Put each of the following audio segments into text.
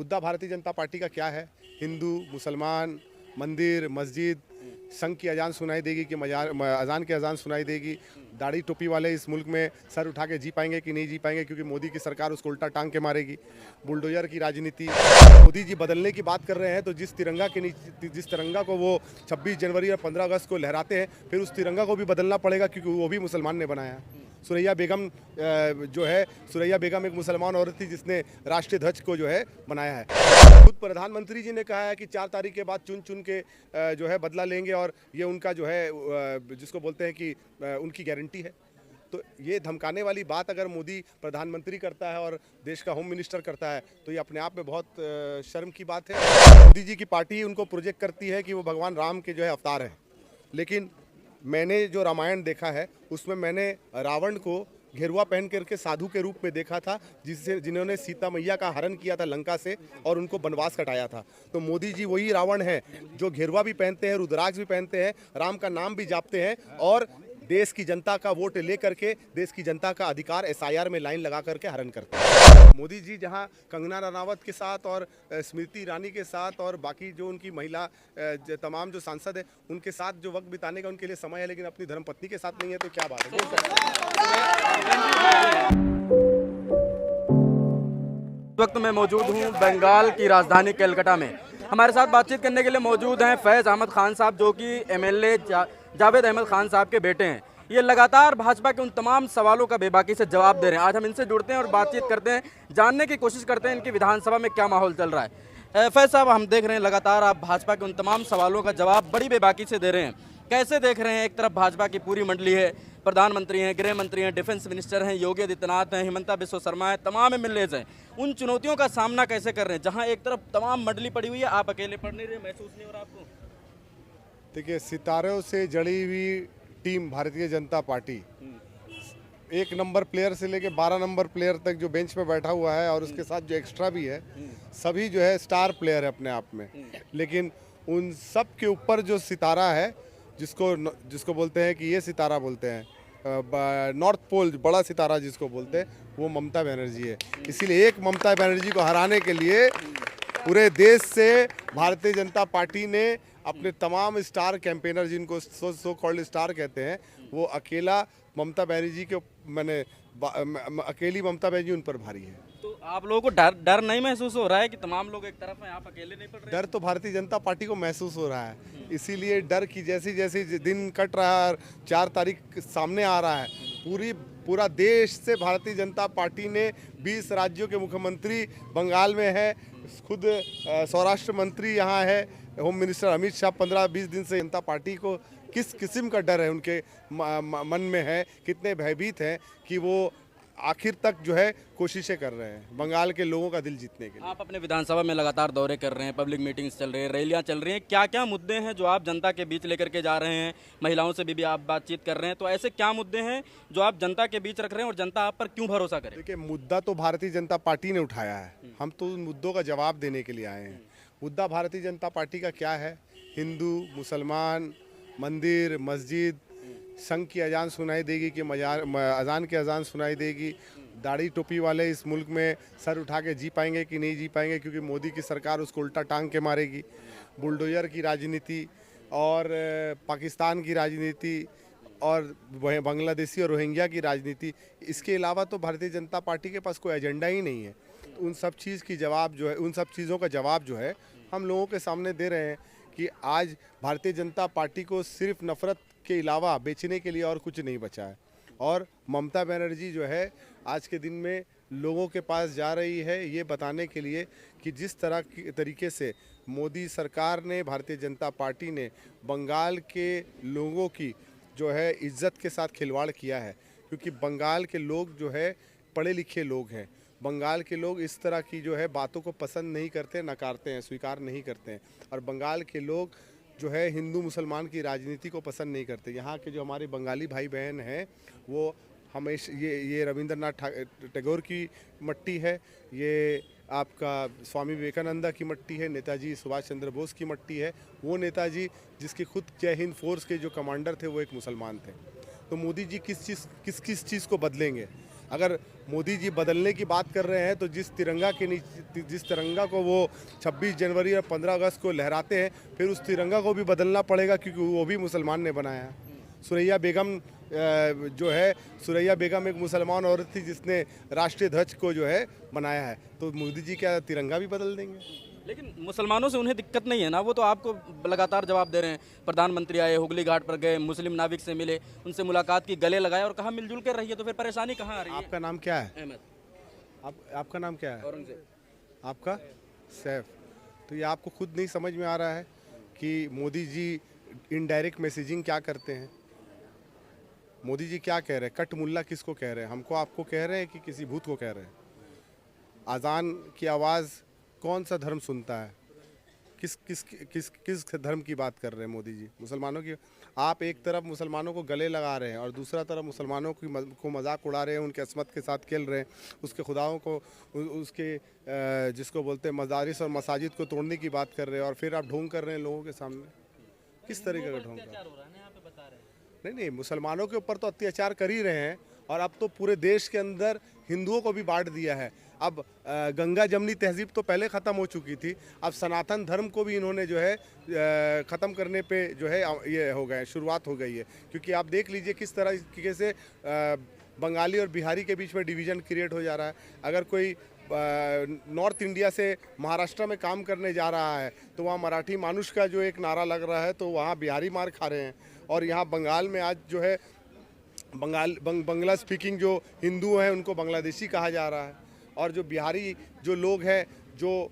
मुद्दा भारतीय जनता पार्टी का क्या है? हिंदू, मुसलमान, मंदिर, मस्जिद, संघ की अजान सुनाई देगी कि अजान की अजान सुनाई देगी? दाढ़ी टोपी वाले इस मुल्क में सर उठा के जी पाएंगे कि नहीं जी पाएंगे, क्योंकि मोदी की सरकार उसको उल्टा टांग के मारेगी। बुलडोजर की राजनीति, मोदी जी बदलने की बात कर रहे हैं तो जिस तिरंगा को वो 26 जनवरी और 15 अगस्त को लहराते हैं, फिर उस तिरंगा को भी बदलना पड़ेगा, क्योंकि वो भी मुसलमान ने बनाया है। सुरैया बेगम एक मुसलमान औरत थी जिसने राष्ट्रीय ध्वज को जो है बनाया है। खुद प्रधानमंत्री जी ने कहा है कि 4 तारीख के बाद चुन चुन के जो है बदला लेंगे, और ये उनका जो है जिसको बोलते हैं कि उनकी गारंटी है। तो ये धमकाने वाली बात अगर मोदी प्रधानमंत्री करता है और देश का होम मिनिस्टर करता है तो ये अपने आप में बहुत शर्म की बात है। मोदी जी की पार्टी उनको प्रोजेक्ट करती है कि वो भगवान राम के जो है अवतार हैं, लेकिन मैंने जो रामायण देखा है उसमें मैंने रावण को घेरुआ पहन करके साधु के रूप में देखा था, जिन्होंने सीता मैया का हरण किया था लंका से और उनको वनवास कटाया था। तो मोदी जी वही रावण है जो घेरुआ भी पहनते हैं, रुद्राक्ष भी पहनते हैं, राम का नाम भी जापते हैं और देश की जनता का वोट लेकर के देश की जनता का अधिकार SIR में लाइन लगा करके हरण करते हैं। मोदी जी जहां कंगना रनावत के साथ और स्मृति ईरानी के साथ और बाकी जो उनकी महिला तमाम जो सांसद है उनके साथ जो वक्त बिताने का उनके लिए समय है, लेकिन अपनी धर्मपत्नी के साथ नहीं है, तो क्या बात है? इस वक्त मैं मौजूद हूँ बंगाल की राजधानी कलकत्ता में। हमारे साथ बातचीत करने के लिए मौजूद हैं फैज़ अहमद खान साहब, जो कि MLA जावेद अहमद खान साहब के बेटे हैं। ये लगातार भाजपा के उन तमाम सवालों का बेबाकी से जवाब दे रहे हैं। आज हम इनसे जुड़ते हैं और बातचीत करते हैं, जानने की कोशिश करते हैं इनकी विधानसभा में क्या माहौल चल रहा है। फैज़ साहब, हम देख रहे हैं लगातार आप भाजपा के उन तमाम सवालों का जवाब बड़ी बेबाकी से दे रहे हैं, कैसे देख रहे हैं? एक तरफ भाजपा की पूरी मंडली है, प्रधानमंत्री हैं, गृह मंत्री हैं, डिफेंस मिनिस्टर हैं, योगी आदित्यनाथ हैं, हिमंता बिस्वा शर्मा हैं, तमाम MLAs हैं। उन चुनौतियों का सामना कैसे कर रहे हैं जहां एक तरफ तमाम मंडली पड़ी हुई है, आप अकेले पड़ नहीं रहे, महसूस नहीं हो रहा आपको? देखिए, सितारों से जड़ी हुई team Bharatiya Janata party 1 number player से लेके 12 नंबर प्लेयर तक जो बेंच पे बैठा हुआ है और उसके साथ जो एक्स्ट्रा भी है, सभी जो है स्टार प्लेयर है अपने आप में। लेकिन उन सब के ऊपर जो सितारा है, जिसको बोलते हैं कि ये सितारा बोलते हैं नॉर्थ पोल, बड़ा सितारा जिसको बोलते हैं, वो ममता बनर्जी है। इसीलिए एक ममता बनर्जी को हराने के लिए पूरे देश से भारतीय जनता पार्टी ने अपने तमाम स्टार कैंपेनर, जिनको सो कॉल्ड स्टार कहते हैं, वो अकेला ममता बनर्जी के अकेली ममता बनर्जी उन पर भारी है। तो आप लोगों को डर नहीं महसूस हो रहा है कि तमाम लोग एक तरफ हैं, आप अकेले नहीं पड़ रहे? डर तो भारतीय जनता पार्टी को महसूस हो रहा है, इसीलिए डर की जैसी जैसी दिन कट रहा है और 4 तारीख सामने आ रहा है, पूरा देश से भारतीय जनता पार्टी ने 20 राज्यों के मुख्यमंत्री बंगाल में है, खुद स्वराष्ट्र मंत्री यहाँ है, होम मिनिस्टर अमित शाह 15-20 दिन से जनता पार्टी को किस किस्म का डर है उनके मन में है, कितने भयभीत हैं कि वो आखिर तक जो है कोशिशें कर रहे हैं बंगाल के लोगों का दिल जीतने के लिए। आप अपने विधानसभा में लगातार दौरे कर रहे हैं, पब्लिक मीटिंग्स चल रही है, रैलियां चल रही हैं, क्या क्या मुद्दे हैं जो आप जनता के बीच लेकर के जा रहे हैं? महिलाओं से भी आप बातचीत कर रहे हैं, तो ऐसे क्या मुद्दे हैं जो आप जनता के बीच रख रहे हैं और जनता आप पर क्यों भरोसा करे? देखिए, मुद्दा तो भारतीय जनता पार्टी ने उठाया है, हम तो उन मुद्दों का जवाब देने के लिए आए हैं। मुद्दा भारतीय जनता पार्टी का क्या है? हिंदू, मुसलमान, मंदिर, मस्जिद, संघ की अजान सुनाई देगी कि अजान की अजान सुनाई देगी? दाढ़ी टोपी वाले इस मुल्क में सर उठा के जी पाएंगे कि नहीं जी पाएंगे, क्योंकि मोदी की सरकार उसको उल्टा टांग के मारेगी? बुलडोजर की राजनीति और पाकिस्तान की राजनीति और बांग्लादेशी और रोहिंग्या की राजनीति, इसके अलावा तो भारतीय जनता पार्टी के पास कोई एजेंडा ही नहीं है। तो उन सब चीज़ों का जवाब जो है हम लोगों के सामने दे रहे हैं कि आज भारतीय जनता पार्टी को सिर्फ नफरत के अलावा बेचने के लिए और कुछ नहीं बचा है। और ममता बनर्जी जो है आज के दिन में लोगों के पास जा रही है ये बताने के लिए कि जिस तरीके से मोदी सरकार ने, भारतीय जनता पार्टी ने बंगाल के लोगों की जो है इज्जत के साथ खिलवाड़ किया है, क्योंकि बंगाल के लोग जो है पढ़े लिखे लोग हैं। बंगाल के लोग इस तरह की जो है बातों को पसंद नहीं करते, नकारते हैं, स्वीकार नहीं करते हैं। और बंगाल के लोग जो है हिंदू मुसलमान की राजनीति को पसंद नहीं करते। यहाँ के जो हमारे बंगाली भाई बहन हैं वो हमेशा ये रविंद्रनाथ टैगोर की मट्टी है, ये आपका स्वामी विवेकानंदा की मट्टी है, नेताजी सुभाष चंद्र बोस की मट्टी है। वो नेताजी जिसके खुद जय हिंद फोर्स के जो कमांडर थे वो एक मुसलमान थे। तो मोदी जी किस चीज़ को बदलेंगे? अगर मोदी जी बदलने की बात कर रहे हैं तो जिस तिरंगा के नीचे, जिस तिरंगा को वो 26 जनवरी और 15 अगस्त को लहराते हैं, फिर उस तिरंगा को भी बदलना पड़ेगा, क्योंकि वो भी मुसलमान ने बनाया है। सुरैया बेगम जो है, सुरैया बेगम एक मुसलमान औरत थी जिसने राष्ट्रीय ध्वज को जो है बनाया है, तो मोदी जी क्या तिरंगा भी बदल देंगे? लेकिन मुसलमानों से उन्हें दिक्कत नहीं है ना, वो तो आपको लगातार जवाब दे रहे हैं। प्रधानमंत्री आए, हुगली घाट पर गए, मुस्लिम नाविक से मिले, उनसे मुलाकात की, गले लगाए और कहा मिलजुल कर रहिए, तो फिर परेशानी कहाँ आ रही है? आपका नाम क्या है? अहमद। आपका नाम क्या है? औरंगजेब। आपका? सैफ। तो ये आपको खुद नहीं समझ में आ रहा है कि मोदी जी इनडायरेक्ट मैसेजिंग क्या करते हैं? मोदी जी क्या कह रहे हैं? कट मुल्ला किसको कह रहे हैं? हमको, आपको कह रहे हैं कि किसी भूत को कह रहे हैं? अजान की आवाज़ कौन सा धर्म सुनता है? किस किस किस किस धर्म की बात कर रहे हैं मोदी जी? मुसलमानों की? आप एक तरफ मुसलमानों को गले लगा रहे हैं और दूसरा तरफ मुसलमानों को मजाक उड़ा रहे हैं, उनके असमत के साथ खेल रहे हैं, उसके खुदाओं को, उसके जिसको बोलते हैं मदारिस और मसाजिद को तोड़ने की बात कर रहे हैं, और फिर आप ढोंग कर रहे हैं लोगों के सामने। किस तरीके का ढोंग? नहीं, मुसलमानों के ऊपर तो अत्याचार कर ही रहे हैं, और अब तो पूरे देश के अंदर हिंदुओं को भी बांट दिया है। अब गंगा जमनी तहजीब तो पहले ख़त्म हो चुकी थी, अब सनातन धर्म को भी इन्होंने जो है ख़त्म करने पे जो है ये हो गए, शुरुआत हो गई है। क्योंकि आप देख लीजिए किस तरीके से बंगाली और बिहारी के बीच में डिवीज़न क्रिएट हो जा रहा है। अगर कोई नॉर्थ इंडिया से महाराष्ट्र में काम करने जा रहा है तो वहाँ मराठी मानुष का जो एक नारा लग रहा है, तो वहाँ बिहारी मार खा रहे हैं। और यहाँ बंगाल में आज जो है बंगला स्पीकिंग जो हिंदू हैं उनको बांग्लादेशी कहा जा रहा है, और जो बिहारी जो लोग हैं, जो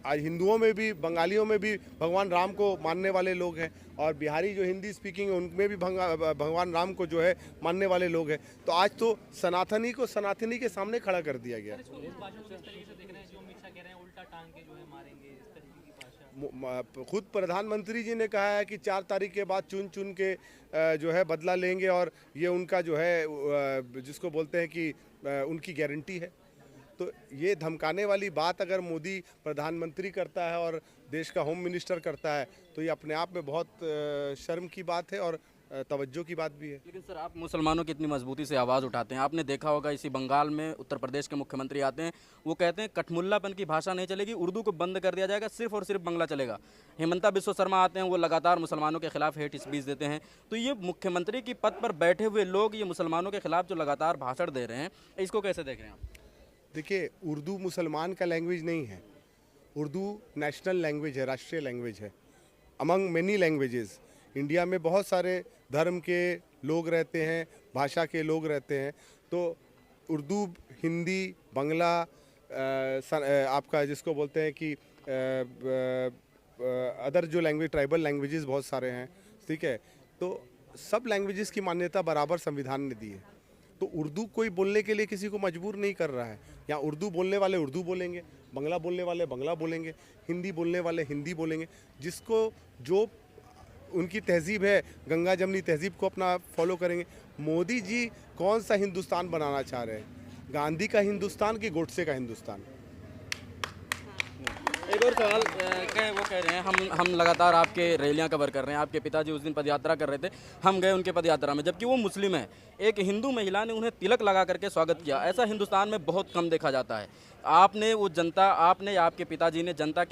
हिंदुओं में भी, बंगालियों में भी भगवान राम को मानने वाले लोग हैं, और बिहारी जो हिंदी स्पीकिंग है उनमें भी भगवान राम को जो है मानने वाले लोग हैं। तो आज तो सनातनी को सनातनी के सामने खड़ा कर दिया गया। खुद प्रधानमंत्री जी ने कहा है कि 4 तारीख के बाद चुन चुन के जो है बदला लेंगे, और ये उनका जो है जिसको बोलते हैं कि उनकी गारंटी है। तो ये धमकाने वाली बात अगर मोदी प्रधानमंत्री करता है और देश का होम मिनिस्टर करता है, तो ये अपने आप में बहुत शर्म की बात है और तवज्जो की बात भी है। लेकिन सर, आप मुसलमानों की इतनी मजबूती से आवाज़ उठाते हैं, आपने देखा होगा इसी बंगाल में उत्तर प्रदेश के मुख्यमंत्री आते हैं, वो कहते हैं कठमुल्लापन की भाषा नहीं चलेगी, उर्दू को बंद कर दिया जाएगा, सिर्फ और सिर्फ बांग्ला चलेगा। हेमंता बिस्वा शर्मा आते हैं, वो लगातार मुसलमानों के खिलाफ हेट स्पीच देते हैं। तो ये मुख्यमंत्री की पद पर बैठे हुए लोग ये मुसलमानों के खिलाफ जो लगातार भाषण दे रहे हैं, इसको कैसे देख रहे हैं आप? देखिए, उर्दू मुसलमान का लैंग्वेज नहीं है, उर्दू नेशनल लैंग्वेज है, राष्ट्रीय लैंग्वेज है। अमंग मेनी लैंग्वेजेस, इंडिया में बहुत सारे धर्म के लोग रहते हैं, भाषा के लोग रहते हैं, तो उर्दू, हिंदी, बांग्ला, आपका जिसको बोलते हैं कि अदर जो लैंग्वेज, ट्राइबल लैंग्वेजेस बहुत सारे हैं, ठीक है। तो सब लैंग्वेजेस की मान्यता बराबर संविधान ने दी है। तो उर्दू कोई बोलने के लिए किसी को मजबूर नहीं कर रहा है। यहाँ उर्दू बोलने वाले उर्दू बोलेंगे, बांग्ला बोलने वाले बांग्ला बोलेंगे, हिंदी बोलने वाले हिंदी बोलेंगे, जिसको जो उनकी तहजीब है, गंगा जमनी तहजीब को अपना फॉलो करेंगे। मोदी जी कौन सा हिंदुस्तान बनाना चाह रहे हैं? गांधी का हिंदुस्तान कि गोडसे का हिंदुस्तान? एक और सवाल, वो कह रहे हैं हम लगातार आपके रैलियां कवर कर रहे हैं, आपके पिताजी उस दिन पदयात्रा कर रहे थे, हम गए उनके पदयात्रा में, जबकि वो मुस्लिम है, एक हिंदू महिला ने उन्हें तिलक लगा करके स्वागत किया। ऐसा हिंदुस्तान में बहुत कम देखा जाता है। आपने वो जनता, आपने या आपके पिताजी ने जनता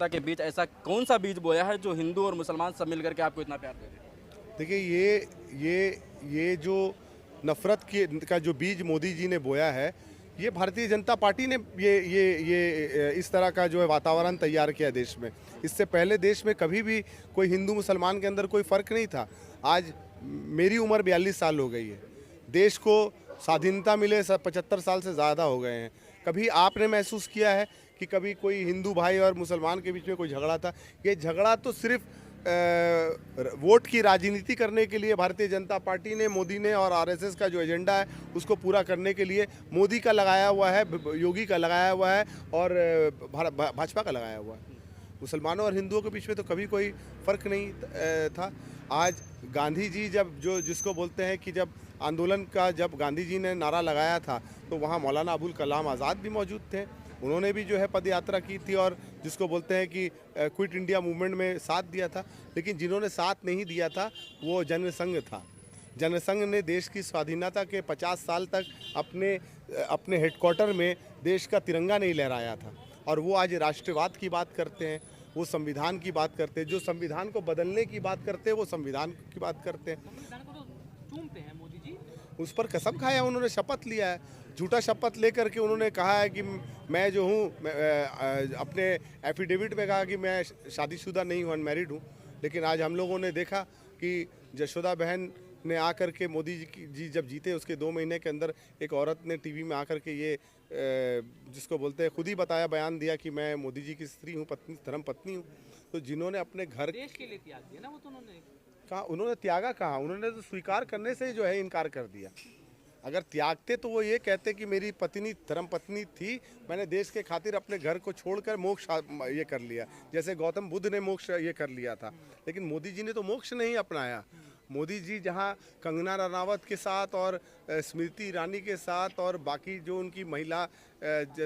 के बीच ऐसा कौन सा बीज बोया है जो हिंदू और मुसलमान सब मिल करके आपको इतना प्यार दे रहे हैं? देखिए, ये जो नफ़रत का जो बीज मोदी जी ने बोया है, ये भारतीय जनता पार्टी ने ये इस तरह का जो है वातावरण तैयार किया देश में। इससे पहले देश में कभी भी कोई हिंदू मुसलमान के अंदर कोई फ़र्क नहीं था। आज मेरी उम्र 42 साल हो गई है, देश को स्वाधीनता मिले 75 साल से ज़्यादा हो गए हैं। कभी आपने महसूस किया है कि कभी कोई हिंदू भाई और मुसलमान के बीच में कोई झगड़ा था? ये झगड़ा तो सिर्फ वोट की राजनीति करने के लिए भारतीय जनता पार्टी ने, मोदी ने, और आरएसएस का जो एजेंडा है उसको पूरा करने के लिए मोदी का लगाया हुआ है, योगी का लगाया हुआ है, और भाजपा का लगाया हुआ है। मुसलमानों और हिंदुओं के बीच में तो कभी कोई फ़र्क नहीं था। आज गांधी जी जिसको बोलते हैं कि जब आंदोलन का, जब गांधी जी ने नारा लगाया था, तो वहाँ मौलाना अबुल कलाम आज़ाद भी मौजूद थे, उन्होंने भी जो है पद यात्रा की थी, और जिसको बोलते हैं कि क्विट इंडिया मूवमेंट में साथ दिया था। लेकिन जिन्होंने साथ नहीं दिया था वो जनसंघ था, जनसंघ ने देश की स्वाधीनता के 50 साल तक अपने हेडक्वार्टर में देश का तिरंगा नहीं लहराया था, और वो आज राष्ट्रवाद की बात करते हैं, वो संविधान की बात करते हैं। जो संविधान को बदलने की बात करते हैं वो संविधान की बात करते हैं। संविधान को तो चूमते हैं मोदी जी। उस पर कसम खाया, उन्होंने शपथ लिया है, झूठा शपथ लेकर के उन्होंने कहा है कि मैं जो हूँ अपने एफिडेविट में कहा कि मैं शादीशुदा नहीं हूँ, अनमैरिड हूँ। लेकिन आज हम लोगों ने देखा कि यशोदा बहन ने आकर के मोदी जी जब जीते उसके 2 महीने के अंदर एक औरत ने टीवी में आकर के ये जिसको बोलते हैं खुद ही बताया, बयान दिया कि मैं मोदी जी की स्त्री हूँ, पत्नी, धर्म पत्नी हूँ। तो जिन्होंने अपने घर देश के लिए त्याग दिया ना, वो तो उन्होंने कहा, उन्होंने त्यागा कहा, उन्होंने तो स्वीकार करने से जो है इनकार कर दिया। अगर त्यागते तो वो ये कहते कि मेरी पत्नी धर्म पत्नी थी, मैंने देश के खातिर अपने घर को छोड़कर मोक्ष ये कर लिया, जैसे गौतम बुद्ध ने मोक्ष ये कर लिया था। लेकिन मोदी जी ने तो मोक्ष नहीं अपनाया। मोदी जी जहां कंगना रनावत के साथ और स्मृति ईरानी के साथ और बाकी जो उनकी महिला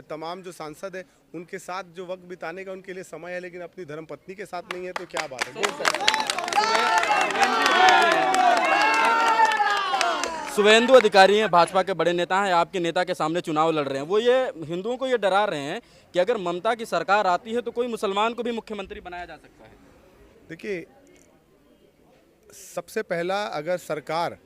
तमाम जो सांसद है उनके साथ जो वक्त बिताने का उनके लिए समय है, लेकिन अपनी धर्म पत्नी के साथ नहीं है, तो क्या बात है। शुभेंदु अधिकारी हैं, भाजपा के बड़े नेता हैं, आपके नेता के सामने चुनाव लड़ रहे हैं। वो ये हिंदुओं को ये डरा रहे हैं कि अगर ममता की सरकार आती है तो कोई मुसलमान को भी मुख्यमंत्री बनाया जा सकता है। देखिए, सबसे पहला अगर सरकार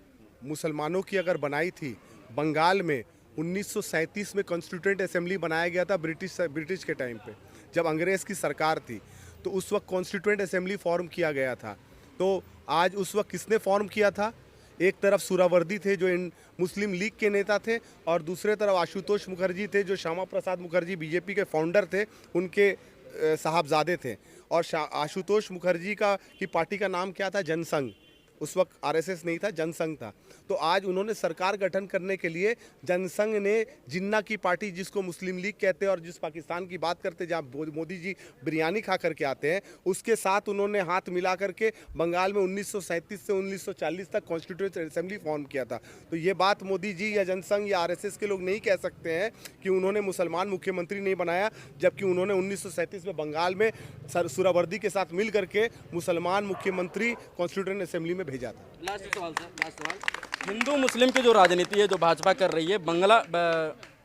मुसलमानों की अगर बनाई थी, बंगाल में 1937 में कॉन्स्टिट्यूएंट असेंबली बनाया गया था ब्रिटिश के टाइम पे, जब अंग्रेज़ की सरकार थी, तो उस वक्त कॉन्स्टिट्यूएंट असेंबली फॉर्म किया गया था। तो आज उस वक्त किसने फॉर्म किया था? एक तरफ सुहरावर्दी थे जो इन मुस्लिम लीग के नेता थे, और दूसरे तरफ आशुतोष मुखर्जी थे जो श्यामा प्रसाद मुखर्जी बीजेपी के फाउंडर थे, उनके साहबजादे थे। और आशुतोष मुखर्जी की पार्टी का नाम क्या था? जनसंघ। उस वक्त आरएसएस नहीं था, जनसंघ था। तो आज उन्होंने सरकार गठन करने के लिए जनसंघ ने जिन्ना की पार्टी, जिसको मुस्लिम लीग कहते हैं, और जिस पाकिस्तान की बात करते हैं जहाँ मोदी जी बिरयानी खा करके आते हैं, उसके साथ उन्होंने हाथ मिला करके बंगाल में 1937 से 1940 तक कॉन्स्टिट्यूएंट असेंबली फॉर्म किया था। तो ये बात मोदी जी या जनसंघ या आरएसएस के लोग नहीं कह सकते हैं कि उन्होंने मुसलमान मुख्यमंत्री नहीं बनाया, जबकि उन्होंने 1937 में बंगाल में सुहरावर्दी के साथ मिल करके मुसलमान मुख्यमंत्री कॉन्स्टिट्यूएंट असेंबली में भेजा था। लास्ट सवाल सर, लास्ट सवाल। हिंदू मुस्लिम की जो राजनीति है जो भाजपा कर रही है,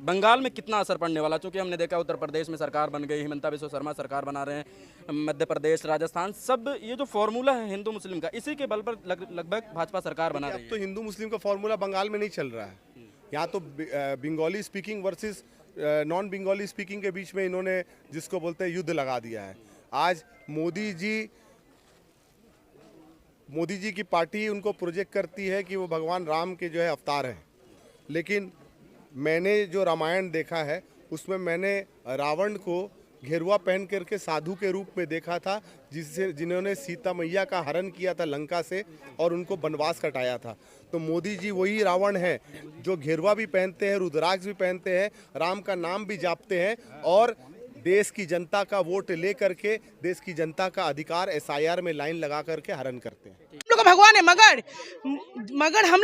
बंगाल में कितना असर पड़ने वाला? चूंकि हमने देखा उत्तर प्रदेश में सरकार बन गई, हिमंता बिस्वा शर्मा सरकार बना रहे हैं, मध्य प्रदेश, राजस्थान, सब ये जो फॉर्मूला है हिंदू मुस्लिम का, इसी के बल पर लगभग भाजपा सरकार बना रही है। अब तो हिंदू मुस्लिम का फॉर्मूला बंगाल में नहीं चल रहा है। यहाँ तो Bengali speaking versus non Bengali speaking के बीच में इन्होंने जिसको बोलते हैं युद्ध लगा दिया है। आज मोदी जी की पार्टी उनको प्रोजेक्ट करती है कि वो भगवान राम के जो है अवतार हैं, लेकिन मैंने जो रामायण देखा है उसमें मैंने रावण को घेरुआ पहन करके साधु के रूप में देखा था, जिन्होंने सीता मैया का हरण किया था लंका से और उनको वनवास कटाया था। तो मोदी जी वही रावण है जो घेरुआ भी पहनते हैं, रुद्राक्ष भी पहनते हैं, राम का नाम भी जापते हैं, और देश की जनता का वोट ले करके देश की जनता का अधिकार SIR में लाइन लगा करके हरण करते हैं। हम लोग का भगवान है मगर हम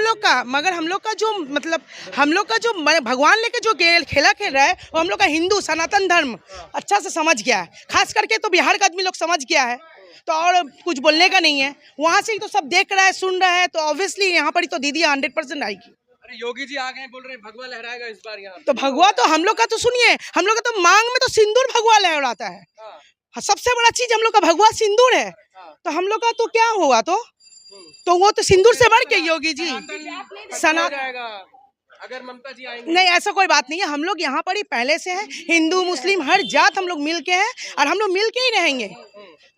लोग का जो मतलब हम लोग का जो भगवान लेके जो खेला खेल रहा है वो हम लोग का हिंदू सनातन धर्म अच्छा से समझ गया है। खास करके तो बिहार का आदमी लोग समझ गया है, तो और कुछ बोलने का नहीं है। वहाँ से ही तो सब देख रहा है, सुन रहा है, तो ऑब्वियसली यहाँ पर ही तो दीदी 100% आएगी। अरे योगी जी आ गए, बोल रहे हैं भगवा लहराएगा इस बार यहाँ। तो भगवा तो हम लोग का तो सुनिए, हम लोग का तो मांग में तो सिंदूर भगवा लहराता है। सबसे बड़ा चीज हम लोग का भगवा सिंदूर है। तो हम लोग का तो क्या हुआ, तो वो तो सिंदूर से बढ़ के योगी जी अगर ममता जी आएंगे। नहीं, ऐसा कोई बात नहीं है। हम लोग यहाँ पर ही पहले से हैं, हिंदू मुस्लिम हर जात हम लोग मिल के हैं, और हम लोग मिल के ही रहेंगे।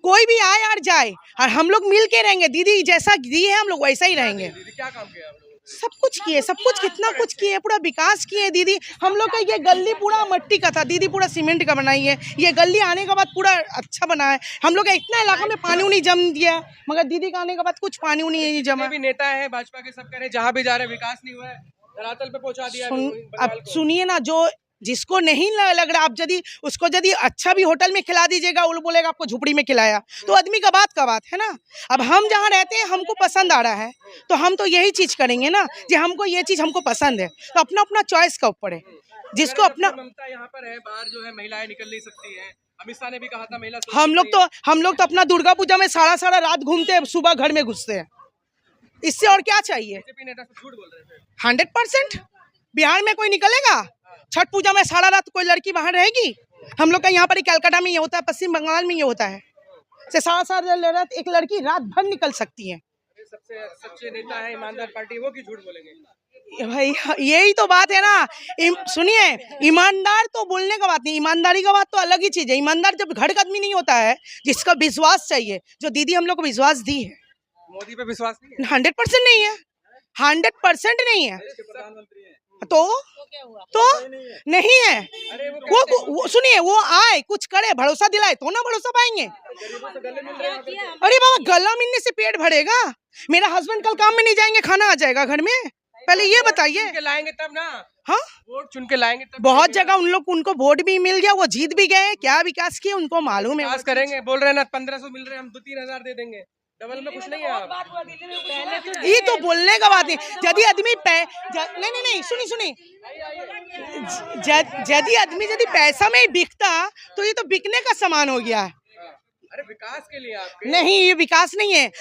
कोई भी आए और जाए, और हम लोग मिल के रहेंगे। दीदी जैसा दी है हम लोग वैसा ही रहेंगे। दीदी क्या काम किया? सब कुछ किए, सब कुछ, कितना कुछ किए, पूरा विकास किए दीदी। हम लोग का ये गली पूरा मट्टी का था, दीदी पूरा सीमेंट का बनाई है। ये गली आने के बाद पूरा अच्छा बना है। हम लोग का इतना इलाका में पानी नहीं जम दिया, मगर दीदी का आने के बाद कुछ पानी नहीं जमा। भी नेता है भाजपा के, सब कह रहे जहाँ भी जा रहे विकास नहीं हुआ है, धरातल पे पहुंचा दिया। अब सुनिए ना, जो जिसको नहीं लग रहा, आप यदि उसको यदि अच्छा भी होटल में खिला दीजिएगा, वो बोलेगा आपको झुपड़ी में खिलाया, तो आदमी का बात है ना। अब हम जहाँ रहते हैं हमको पसंद आ रहा है, तो हम तो यही चीज करेंगे ना, जो हमको ये चीज हमको पसंद है। तो अपना अपना चॉइस का ऊपर है, जिसको अपना। ममता यहाँ पर है, बाहर जो है महिलाएं निकल नहीं सकती है। अमित शाह ने भी कहा था महिला। हम लोग तो अपना दुर्गा पूजा में सारा रात घूमते हैं, सुबह घर में घुसते हैं। इससे और क्या चाहिए? बीजेपी नेता सब झूठ बोल रहे थे। 100%। बिहार में कोई निकलेगा? छठ पूजा में सारा रात कोई लड़की बाहर रहेगी? हम लोग का यहाँ पर ही कलकत्ता में ये होता है, पश्चिम बंगाल में ये होता है, से सारा रात एक लड़की रात भर निकल सकती है। सबसे सच्चे नेता है, ईमानदार पार्टी, वो क्यों झूठ बोलेंगे? भाई यही तो बात है ना। सुनिए, ईमानदार तो बोलने का बात नहीं, ईमानदारी का बात तो अलग ही चीज है। ईमानदार जब घर का आदमी नहीं होता है, जिसका विश्वास चाहिए, जो दीदी हम लोग को विश्वास दी है। मोदी पे विश्वास नहीं है? 100% नहीं है, 100% नहीं है। प्रधानमंत्री है तो नहीं है। अरे वो सुनिए, वो आए कुछ करे, भरोसा दिलाए तो ना भरोसा पाएंगे। अरे बाबा, गला मिलने से पेट भरेगा? मेरा हस्बैंड कल काम में नहीं जाएंगे, खाना आ जाएगा घर में? पहले ये बताइए। चुन के लाएंगे तब ना। हाँ, वोट चुन के लाएंगे तब। बहुत जगह उनको वोट भी मिल गया, वो जीत भी गए। क्या विकास किए उनको मालूम है। विकास करेंगे, बोल रहे हैं ना 1500 मिल रहे हैं, हम 2-3 हजार दे देंगे, डबल में कुछ नहीं है। आप ये तो बोलने का बात नहीं। यदि आदमी नहीं सुनी यदि आदमी यदि पैसा में ही बिकता तो ये तो बिकने का सामान हो गया। अरे विकास के लिए आपके नहीं, ये विकास नहीं है।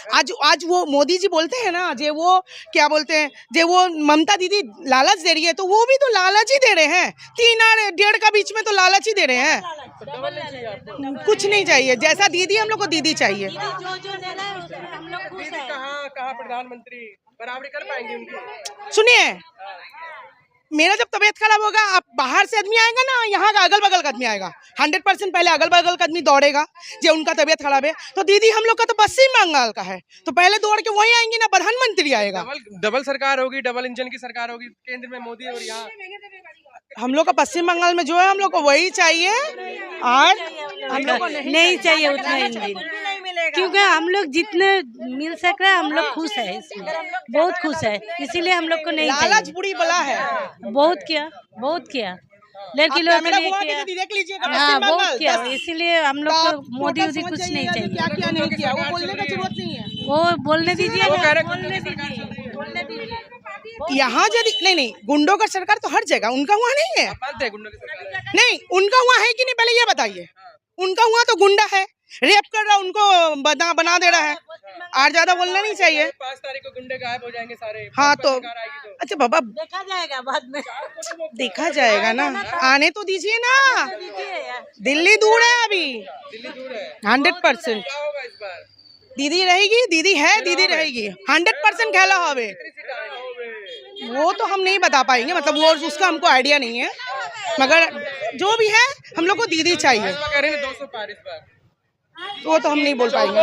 आज वो मोदी जी बोलते हैं ना, जे वो क्या बोलते हैं, जे वो ममता दीदी लालच दे रही है, तो वो भी तो लालच ही दे रहे हैं। 3 और 1.5 का बीच में तो लालच ही दे रहे हैं। कुछ नहीं चाहिए, जैसा दीदी हम लोग को दीदी चाहिए। दीदी कहाँ प्रधानमंत्री बराबरी कर पाएंगे उनकी? सुनिए, मेरा जब तबीयत खराब होगा, आप बाहर से आदमी आएगा ना, यहाँ का अगल बगल का आदमी आएगा, 100% पहले अगल बगल का आदमी दौड़ेगा। जो उनका तबीयत खराब है तो दीदी हम लोग का तो पश्चिम बंगाल का है, तो पहले दौड़ के वही आएंगी ना, प्रधानमंत्री आएगा। डबल सरकार होगी, डबल इंजन की सरकार होगी, केंद्र में मोदी और यहाँ हम लोग का पश्चिम बंगाल में जो है, हम लोग को वही चाहिए। और हम लोग को नहीं चाहिए उतना इंजन, क्योंकि हम लोग जितने मिल सक रहे हैं हम लोग खुश है, इसमें बहुत खुश है, इसीलिए हम लोग को नहीं लालच चाहिए। बुरी बला है। बहुत किया लड़की लोग के लिए किया, देख लीजिएगा हाँ पश्चिम बहुत बंगाल, किया, 10 इसीलिए हम लोग को मोदी टोटल वोदी समझ कुछ जाइए नहीं आदमी चाहिए। क्या क्या नहीं किया, वो बोलने की जरूरत नहीं है। वो बोलने दीजिए वो कह रहे ना, हैं बोलने गुंडों की सरकार दीजिए, बोलने दीजिए। यहाँ यदि नहीं, गुंडों का सरकार तो हर जगह, उनका वहाँ नहीं है। आप मानते हैं गुंडों की सरकार है? नहीं, उनका हुआ है कि नहीं, पहले ये बताइए। उनका हुआ तो गुंडा है, रेप कर रहा, उनको बना दे रहा है। और ज्यादा बोलना नहीं चाहिए। 5 तारीख को गुंडे गायब हो जाएंगे सारे। हाँ तो सरकार आएगी तो अच्छा बाबा, देखा जाएगा बाद में, देखा जाएगा ना, आने तो दीजिए ना। दिल्ली दूर है अभी, दिल्ली दूर है। 100% क्या होगा इस बार? दीदी रहेगी, दीदी है, दीदी रहेगी, 100% खेला होवे। वो तो हम नहीं बता पाएंगे, मतलब वो उसका हमको आइडिया नहीं है, मगर जो भी है हम लोग को दीदी चाहिए। कह रहे हैं 200 पार इस बार। वो तो हम नहीं बोल पाएंगे।